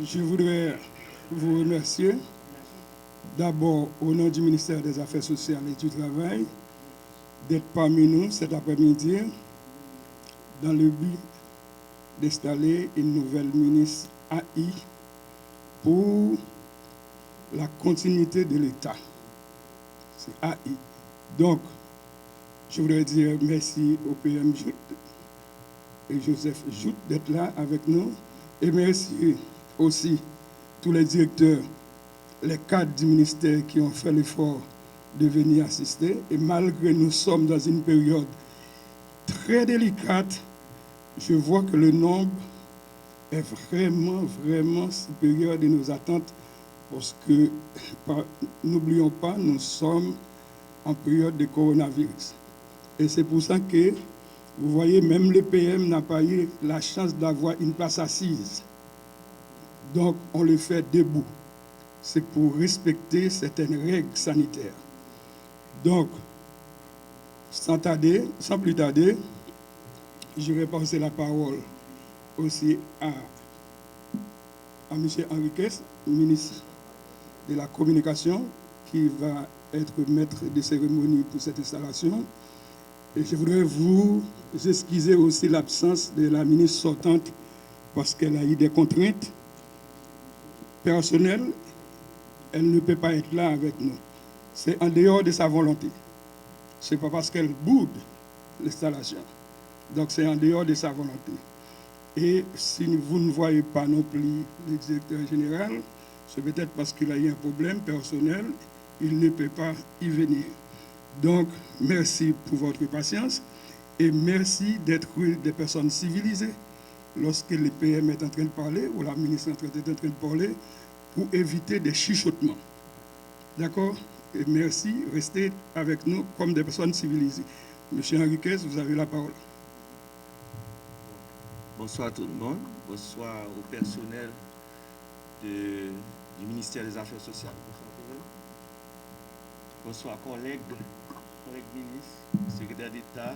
Je voudrais vous remercier d'abord au nom du ministère des Affaires sociales et du Travail d'être parmi nous cet après-midi dans le but d'installer une nouvelle ministre AI pour la continuité de l'État. C'est AI. Donc, je voudrais dire merci au PM Jout et Joseph Jout d'être là avec nous. Et merci aussi tous les directeurs, les cadres du ministère qui ont fait l'effort de venir assister. Et malgré nous sommes dans une période très délicate, je vois que le nombre est vraiment supérieur de nos attentes parce que, n'oublions pas, nous sommes en période de coronavirus. Et c'est pour ça que, vous voyez, même le PM n'a pas eu la chance d'avoir une place assise. Donc, on le fait debout. C'est pour respecter certaines règles sanitaires. Donc, sans plus tarder, je vais passer la parole aussi à M. Henriquez, ministre de la Communication, qui va être maître de cérémonie pour cette installation. Et je voudrais vous excuser aussi l'absence de la ministre sortante parce qu'elle a eu des contraintes personnelles. Elle ne peut pas être là avec nous. C'est en dehors de sa volonté. Ce n'est pas parce qu'elle boude l'installation. Donc c'est en dehors de sa volonté. Et si vous ne voyez pas non plus le directeur général, c'est peut-être parce qu'il a eu un problème personnel, il ne peut pas y venir. Donc, merci pour votre patience et merci d'être des personnes civilisées lorsque le PM est en train de parler ou la ministre est en train de parler pour éviter des chuchotements. D'accord? Et merci, restez avec nous comme des personnes civilisées. Monsieur Henriquez, vous avez la parole. Bonsoir à tout le monde. Bonsoir au personnel du ministère des Affaires sociales. Bonsoir collègues ministres, secrétaire d'État,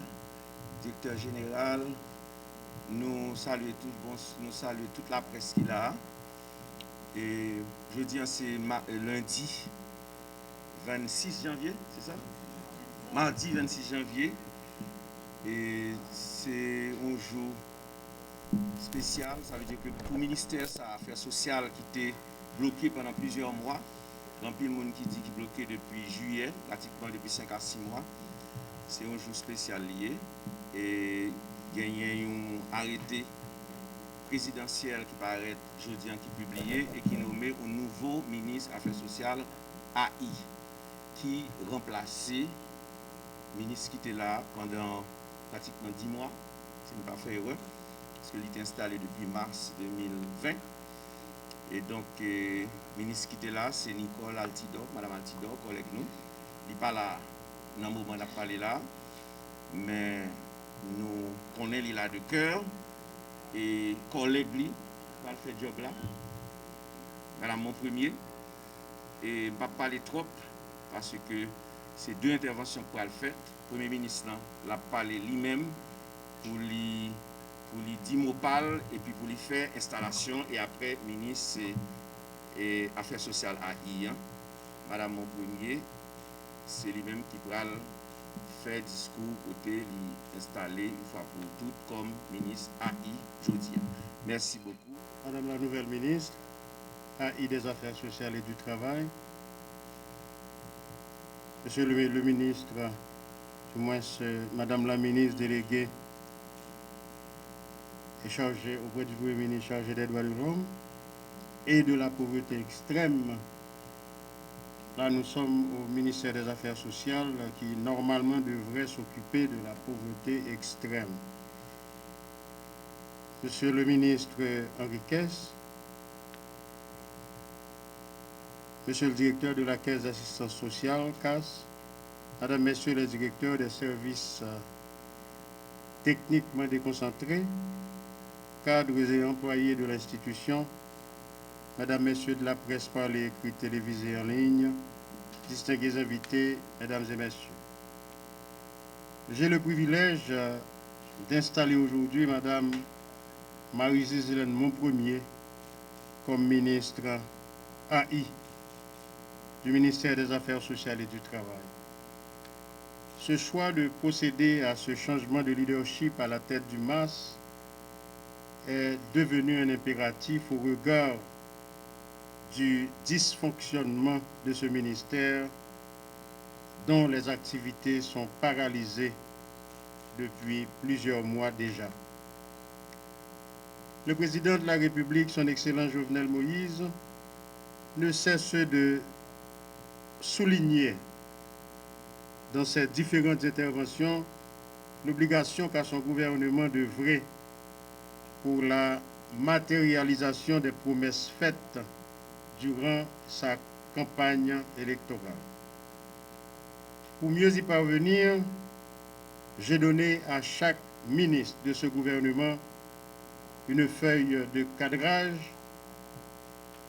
directeur général. Nous saluons toute la presse qui est là. Et jeudi, c'est lundi 26 janvier, c'est ça? Mardi 26 janvier. Et c'est un jour spécial. Ça veut dire que pour le ministère des Affaires sociales qui était bloqué pendant plusieurs mois, il y a plein de monde qui dit qu'il est bloqué depuis juillet, pratiquement depuis 5 à 6 mois. C'est un jour spécial lié. Et il y a un arrêté présidentiel qui paraît jeudi, qui est publié et qui nomme un nouveau ministre des Affaires sociales AI, qui remplaçait le ministre qui était là pendant pratiquement 10 mois, si je ne pas fait erreur, parce qu'il était installé depuis mars 2020. Et donc, le ministre qui était là, c'est Nicole Altidor, Madame Altidor, collègue nous. Il n'est pas là dans le moment où on a parlé là, mais nous connaissons là de cœur. Et collègue lui, va faire job là. Madame mon premier. Et je ne vais pas parler trop parce que c'est deux interventions pour le faire. Le Premier ministre l'a parlé lui-même pour lui dire mot parle et puis pour lui faire installation et après ministre et Affaires sociales AI. Madame mon premier, c'est lui-même qui va faire discours côté lui installer une fois pour toutes comme ministre AI jeudi. Merci beaucoup. Madame la nouvelle ministre, AI des Affaires sociales et du Travail, Monsieur le ministre, du moins Madame la ministre déléguée est chargée auprès du Premier ministre chargé des droits de l'homme et de la pauvreté extrême. Là, nous sommes au ministère des Affaires sociales qui normalement devrait s'occuper de la pauvreté extrême. Monsieur le ministre Henriquez, Monsieur le directeur de la Caisse d'assistance sociale, CAS, Madame, Messieurs les directeurs des services techniquement déconcentrés, cadres et employés de l'institution, Madame, Messieurs de la presse parlée, écrite, télévisée en ligne, distingués invités, Mesdames et Messieurs. J'ai le privilège d'installer aujourd'hui Madame Marie-Zézélène Monpremier comme ministre AI du ministère des Affaires sociales et du Travail. Ce choix de procéder à ce changement de leadership à la tête du MAS est devenu un impératif au regard du dysfonctionnement de ce ministère dont les activités sont paralysées depuis plusieurs mois déjà. Le président de la République, son Excellent Jovenel Moïse, ne cesse de souligner dans ses différentes interventions l'obligation qu'a son gouvernement d'œuvrer pour la matérialisation des promesses faites durant sa campagne électorale. Pour mieux y parvenir, j'ai donné à chaque ministre de ce gouvernement une feuille de cadrage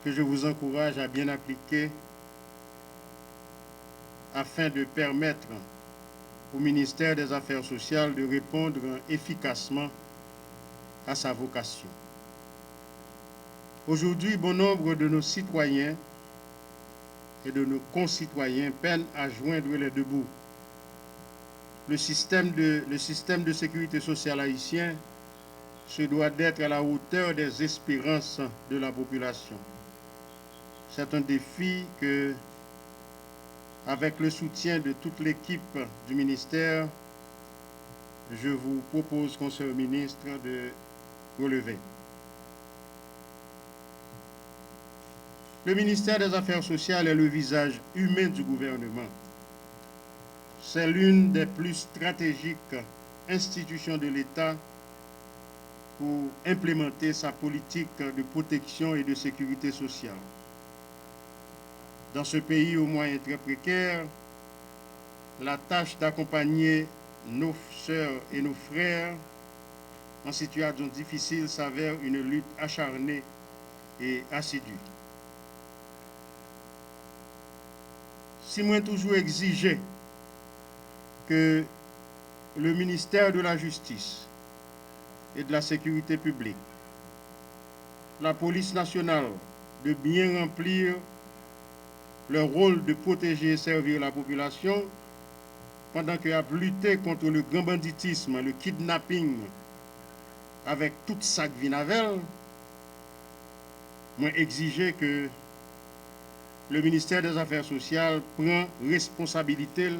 que je vous encourage à bien appliquer afin de permettre au ministère des Affaires sociales de répondre efficacement à sa vocation. Aujourd'hui, bon nombre de nos citoyens et de nos concitoyens peinent à joindre les deux bouts. Le système de sécurité sociale haïtien se doit d'être à la hauteur des espérances de la population. C'est un défi que, avec le soutien de toute l'équipe du ministère, je vous propose, Conseil au ministre, de relever. Le ministère des Affaires sociales est le visage humain du gouvernement. C'est l'une des plus stratégiques institutions de l'État pour implémenter sa politique de protection et de sécurité sociale. Dans ce pays aux moyens très précaires, la tâche d'accompagner nos sœurs et nos frères en situation difficile s'avère une lutte acharnée et assidue. Si moi toujours exigé que le ministère de la Justice et de la Sécurité publique, la police nationale, de bien remplir leur rôle de protéger et servir la population, pendant qu'elle a lutté contre le grand banditisme, le kidnapping, avec toute sa vinavel, moi exiger que le ministère des Affaires sociales prend responsabilité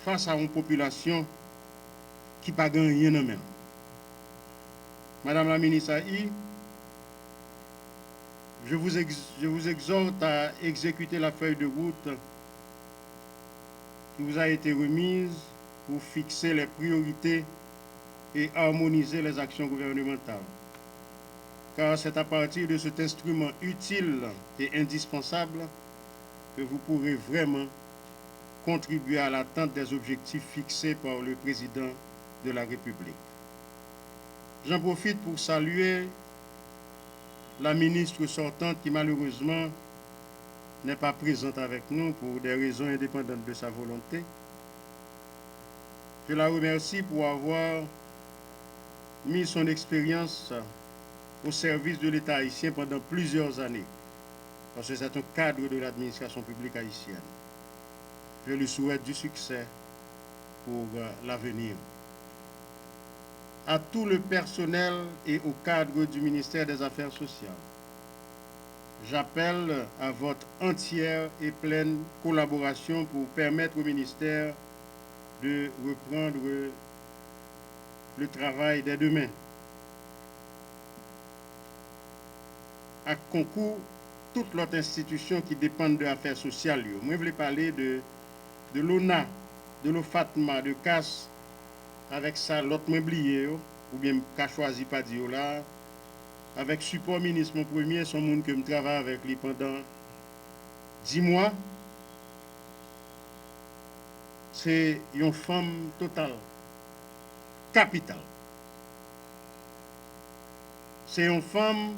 face à une population qui n'a pas rien en main. Madame la ministre AI, je vous exhorte à exécuter la feuille de route qui vous a été remise pour fixer les priorités et harmoniser les actions gouvernementales. Car c'est à partir de cet instrument utile et indispensable que vous pourrez vraiment contribuer à l'atteinte des objectifs fixés par le président de la République. J'en profite pour saluer la ministre sortante qui malheureusement n'est pas présente avec nous pour des raisons indépendantes de sa volonté. Je la remercie pour avoir mis son expérience au service de l'État haïtien pendant plusieurs années, parce que c'est un cadre de l'administration publique haïtienne. Je lui souhaite du succès pour l'avenir. À tout le personnel et au cadre du ministère des Affaires sociales, j'appelle à votre entière et pleine collaboration pour permettre au ministère de reprendre le travail dès demain. À concours, toute l'autre institution qui dépend de l'affaire sociale. Moi, je voulais parler de l'ONA, de l'OFATMA, de CAS, avec ça, l'autre m'oublié, ou bien qu'a choisi pas dire là, avec support ministre, mon premier, son monde que je travaille avec lui pendant 10 mois. C'est une femme totale, capitale. C'est une femme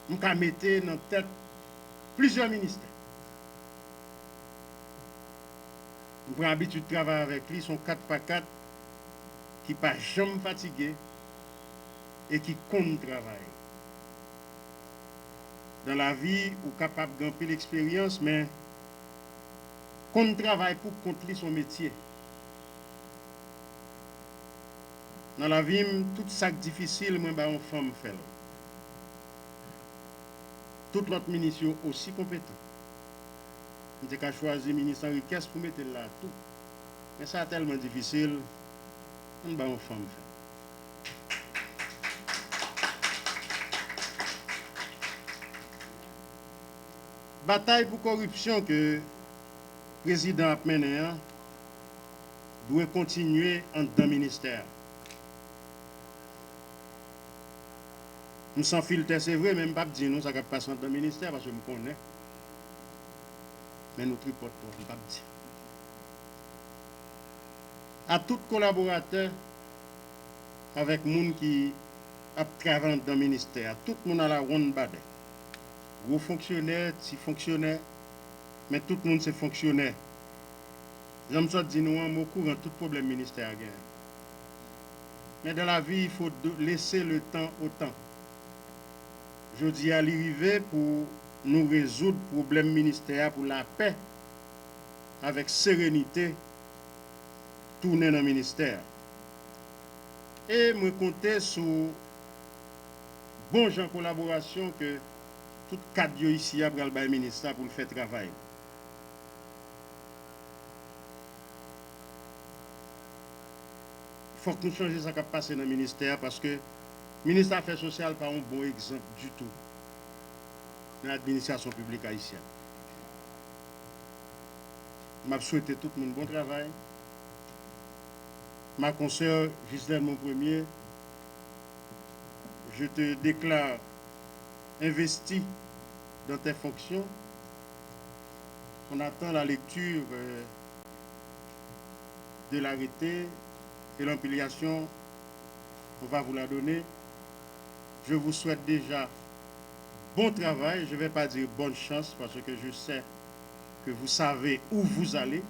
qui a mis dans la tête plusieurs ministères. On prend l'habitude de travailler avec lui, son 4x4 qui n'est pas jamais fatigué et qui compte travailler. dans la vie ou capable de gagner l'expérience, mais qu'on travaille pour accomplir son métier. Dans la vie, tout ça difficile, moi, bah, une femme fait. Tout l'autre ministre aussi compétent. On a choisi le ministre Henri Kess pour mettre là tout. Mais ça tellement difficile, on va une femme fait. Bataille pour corruption que le président a menée doit continuer en dans le ministère. Nous sans filtre, c'est vrai, même pas dire nous ça va passer dans le ministère parce que je connais. Mais nous tripotons, je ne pas dire. À tout collaborateur avec les gens qui travaillent dans le ministère, tout le monde a la ronde bade. Gros fonctionnaires, petits fonctionnaires, mais tout le monde c'est fonctionnaire. J'aime ça dire nous au courant tout problème ministère. Mais dans la vie, il faut laisser le temps au temps. Je dis à l'arrivée pour nous résoudre le problème ministère pour la paix avec sérénité, tourner dans le ministère. Et me compter sur bon gens collaboration que tout cadre ici a le ministère pour le faire travail. Il faut que nous changions ce qui a passé dans le ministère parce que le ministère des Affaires sociales n'est pas un bon exemple du tout dans l'administration publique haïtienne. Je souhaite tout le monde bon travail. Ma consoeur Gisèle mon premier, je te déclare investi dans tes fonctions. On attend la lecture de l'arrêté et l'empiliation. On va vous la donner. Je vous souhaite déjà bon travail. Je ne vais pas dire bonne chance parce que je sais que vous savez où vous allez.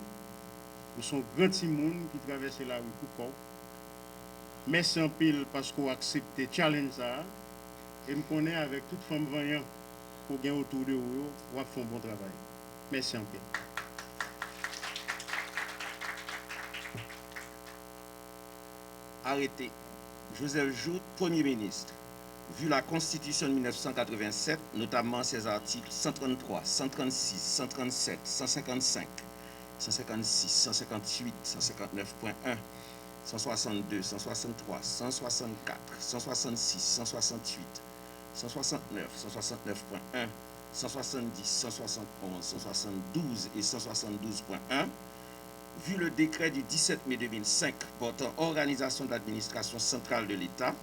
Vous sont grands timouns qui traversent la rue pour quoi. Merci en pile parce que vous acceptez le challenge ça. Et me connais avec toute femme vaillant pour gagner autour de vous, vous faire un bon travail. Merci en pile. Arrêté. Joseph Jout, Premier ministre. Vu la Constitution de 1987, notamment ses articles 133, 136, 137, 155, 156, 158, 159.1, 162, 163, 164, 166, 168, 169, 169.1, 170, 171, 172 et 172.1, vu le décret du 17 mai 2005 portant organisation de l'administration centrale de l'État,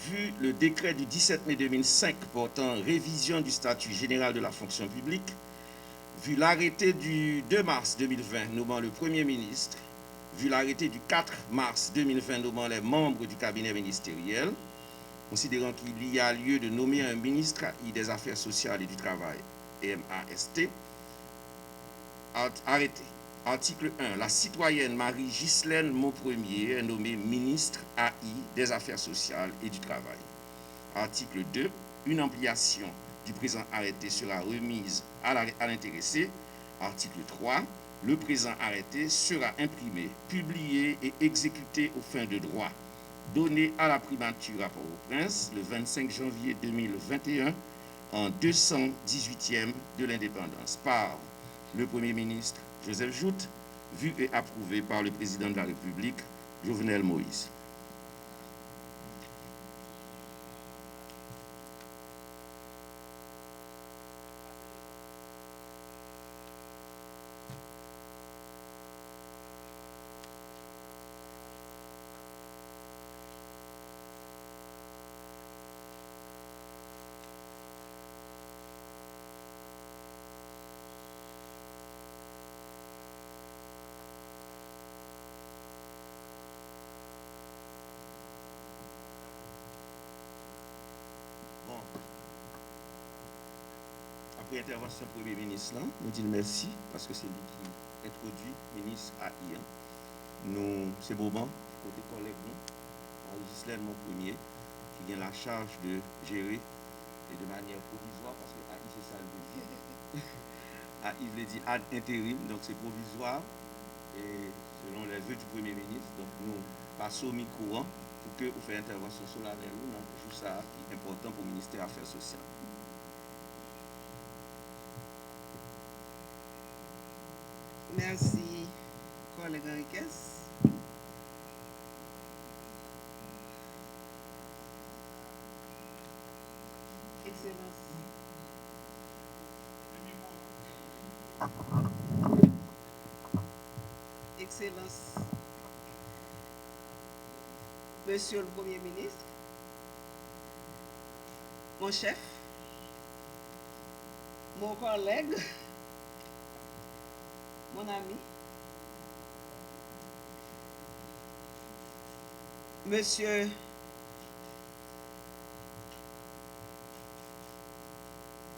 vu le décret du 17 mai 2005 portant révision du statut général de la fonction publique, vu l'arrêté du 2 mars 2020 nommant le Premier ministre, vu l'arrêté du 4 mars 2020 nommant les membres du cabinet ministériel, considérant qu'il y a lieu de nommer un ministre des Affaires sociales et du Travail, MAST, arrêté. Article 1. La citoyenne Marie-Ghislaine Maupremier est nommée ministre AI des Affaires sociales et du Travail. Article 2. Une ampliation du présent arrêté sera remise à l'intéressé. Article 3. Le présent arrêté sera imprimé, publié et exécuté aux fins de droit, donné à la primature à Port-au-Prince le 25 janvier 2021 en 218e de l'indépendance par le Premier ministre Joseph Jout, vu et approuvé par le président de la République, Jovenel Moïse. Après intervention du Premier ministre, nous disons merci parce que c'est lui qui introduit le ministre AI. Nous, c'est moment, côté collègue, nous, Ghislaine Maupremier, qui a la charge de gérer et de manière provisoire, parce que AI, c'est ça le veut dire. AI veut dire ad intérim, donc c'est provisoire, et selon les vœux du Premier ministre. Donc nous passons au micro pour que vous fassiez intervention sur la veille, non, tout ça qui est important pour le ministère des Affaires sociales. Merci, collègue Enriquez. Excellence. Excellence. Monsieur le Premier ministre, mon chef, mon collègue, mon ami, Monsieur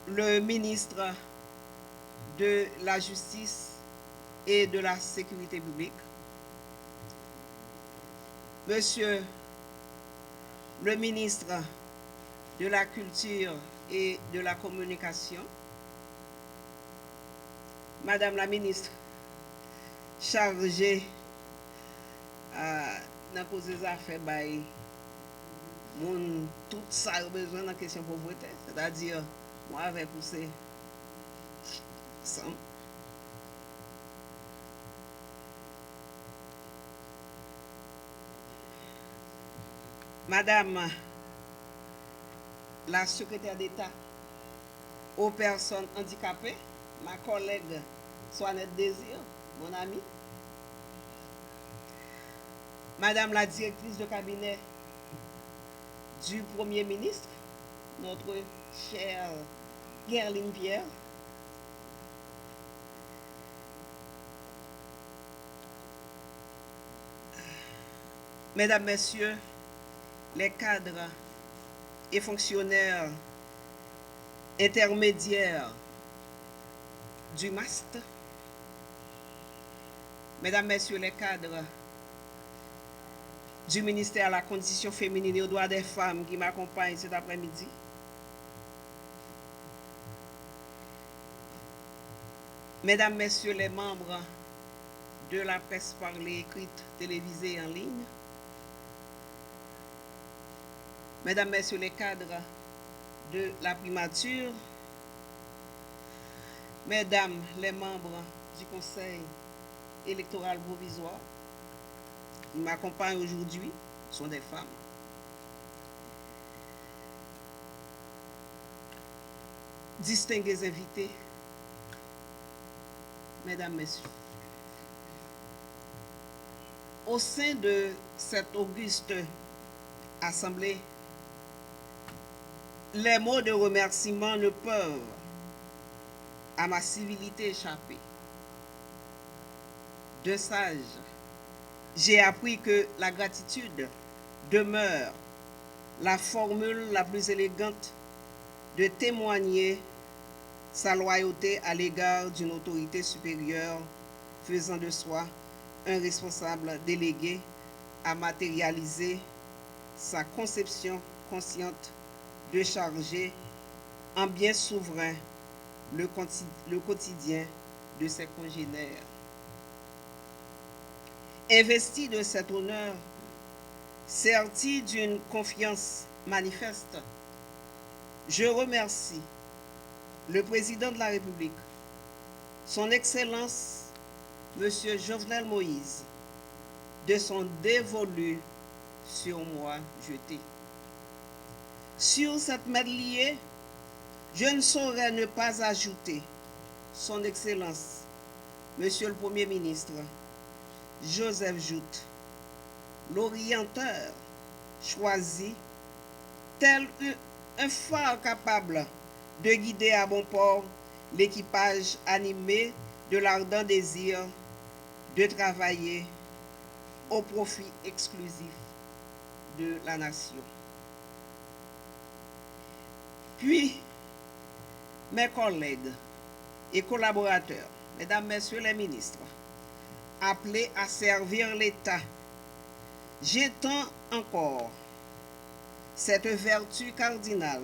le ministre de la Justice et de la Sécurité publique, Monsieur le ministre de la Culture et de la Communication, Madame la ministre chargée dans les affaires, tout ça a besoin de la question de pauvreté, c'est-à-dire, moi, avec poussé ensemble. Madame la secrétaire d'État aux personnes handicapées, ma collègue Soanette Désir, mon amie. Madame la directrice de cabinet du Premier ministre, notre chère Guerline Pierre. Mesdames, Messieurs, les cadres et fonctionnaires intermédiaires du MAST, Mesdames, Messieurs les cadres du ministère de la Condition féminine et aux droits des femmes qui m'accompagnent cet après-midi, Mesdames, Messieurs les membres de la presse parlée, écrite, télévisée et en ligne, Mesdames, Messieurs les cadres de la primature, Mesdames les membres du Conseil électoral provisoire qui m'accompagnent aujourd'hui, sont des femmes. Distingués invités, Mesdames, Messieurs, au sein de cette auguste assemblée, les mots de remerciement ne peuvent à ma civilité échapper. De sage, j'ai appris que la gratitude demeure la formule la plus élégante de témoigner sa loyauté à l'égard d'une autorité supérieure faisant de soi un responsable délégué à matérialiser sa conception consciente de charger en bien souverain le quotidien de ses congénères. Investi de cet honneur, serti d'une confiance manifeste, je remercie le président de la République, son Excellence, M. Jovenel Moïse, de son dévolu sur moi jeté. Sur cette medlier, je ne saurais ne pas ajouter son Excellence, Monsieur le Premier ministre, Joseph Joute, l'orienteur choisi, tel un phare capable de guider à bon port l'équipage animé de l'ardent désir de travailler au profit exclusif de la nation. Puis, mes collègues et collaborateurs, Mesdames, Messieurs les ministres, appelés à servir l'État, j'étends encore cette vertu cardinale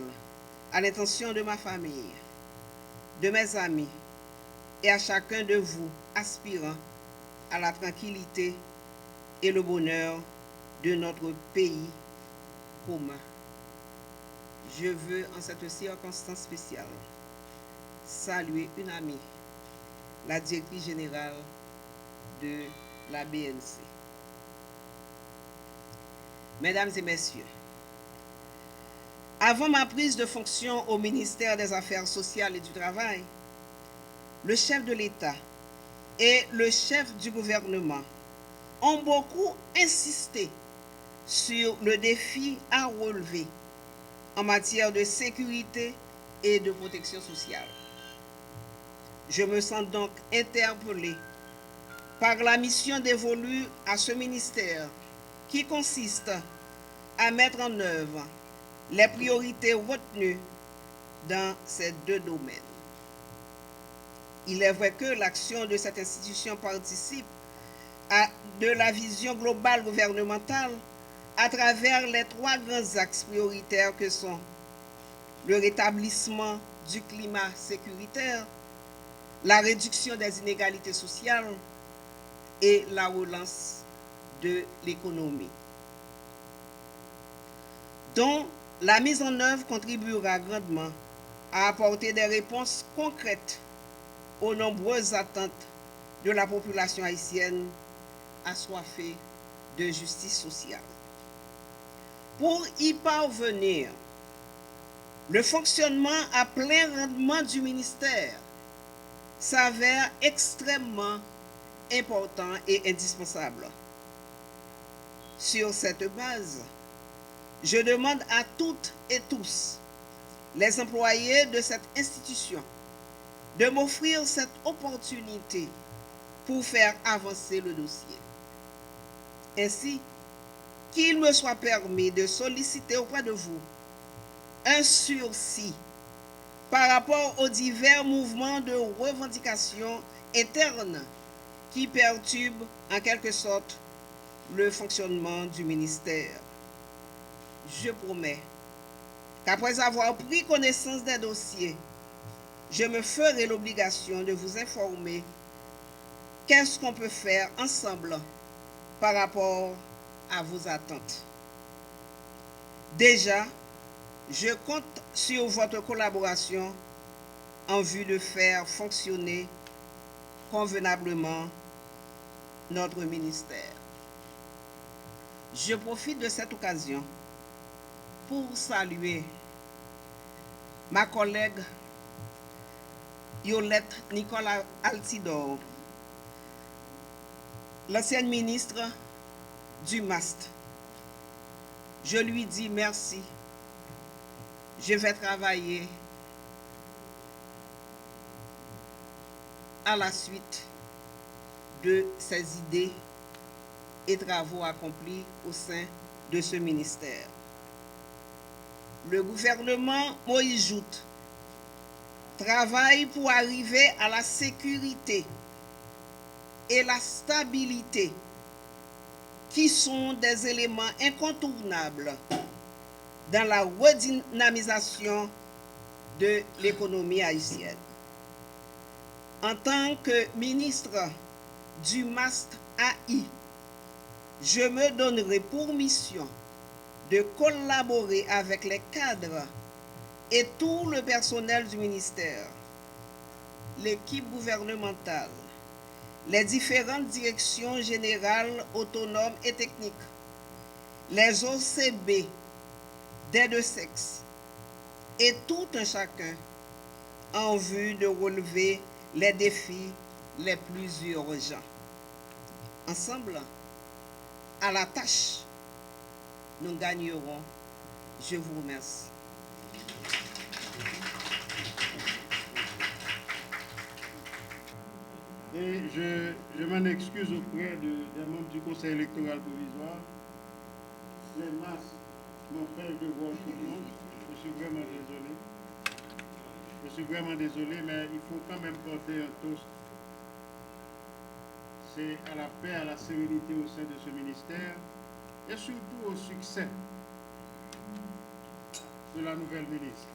à l'intention de ma famille, de mes amis et à chacun de vous aspirant à la tranquillité et le bonheur de notre pays commun. Je veux, en cette circonstance spéciale, saluer une amie, la directrice générale de la BNC. Mesdames et messieurs, avant ma prise de fonction au ministère des Affaires sociales et du Travail, le chef de l'État et le chef du gouvernement ont beaucoup insisté sur le défi à relever en matière de sécurité et de protection sociale. Je me sens donc interpellée par la mission dévolue à ce ministère qui consiste à mettre en œuvre les priorités retenues dans ces deux domaines. Il est vrai que l'action de cette institution participe de la vision globale gouvernementale à travers les trois grands axes prioritaires que sont le rétablissement du climat sécuritaire, la réduction des inégalités sociales et la relance de l'économie, dont la mise en œuvre contribuera grandement à apporter des réponses concrètes aux nombreuses attentes de la population haïtienne assoiffée de justice sociale. Pour y parvenir, le fonctionnement à plein rendement du ministère s'avère extrêmement important et indispensable. Sur cette base, je demande à toutes et tous les employés de cette institution de m'offrir cette opportunité pour faire avancer le dossier. Ainsi, qu'il me soit permis de solliciter auprès de vous un sursis par rapport aux divers mouvements de revendication interne qui perturbent en quelque sorte le fonctionnement du ministère. Je promets qu'après avoir pris connaissance des dossiers, je me ferai l'obligation de vous informer qu'est-ce qu'on peut faire ensemble par rapport à vos attentes. Déjà, je compte sur votre collaboration en vue de faire fonctionner convenablement notre ministère. Je profite de cette occasion pour saluer ma collègue Yolette Nicolas Altidore, l'ancienne ministre du MAST. Je lui dis merci. Je vais travailler à la suite de ces idées et travaux accomplis au sein de ce ministère. Le gouvernement Moïse Joute travaille pour arriver à la sécurité et la stabilité qui sont des éléments incontournables dans la redynamisation de l'économie haïtienne. En tant que ministre du MAST AI, je me donnerai pour mission de collaborer avec les cadres et tout le personnel du ministère, l'équipe gouvernementale, les différentes directions générales autonomes et techniques, les OCB des deux sexes et tout un chacun en vue de relever les défis les plus urgents. Ensemble, à la tâche, nous gagnerons. Je vous remercie. Et je m'en excuse auprès des membres du Conseil électoral provisoire. Les masses m'empêchent de voir tout le monde. Je suis vraiment désolé. Je suis vraiment désolé, mais il faut quand même porter un toast. C'est à la paix, à la sérénité au sein de ce ministère et surtout au succès de la nouvelle ministre.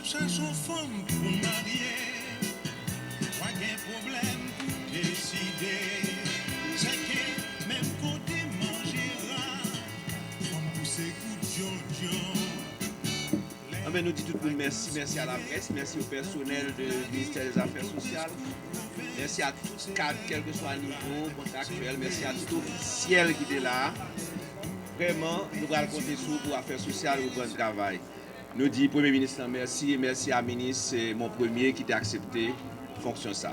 cherche une femme pour marier. Moi, j'ai un problème pour décider. C'est que même côté mangera, femme pousser coup de Jojo. Ah ben, nous disons tout le monde merci, merci à la presse, merci au personnel du ministère des Affaires sociales, merci à tous les cadres, quel que soit le niveau contractuel, merci à tout officiel qui est là. Vraiment, nous allons compter sur vous pour Affaires sociales et pour bon travail. Nous disons, Premier ministre, merci et merci à la ministre, c'est mon premier qui t'a accepté fonction ça.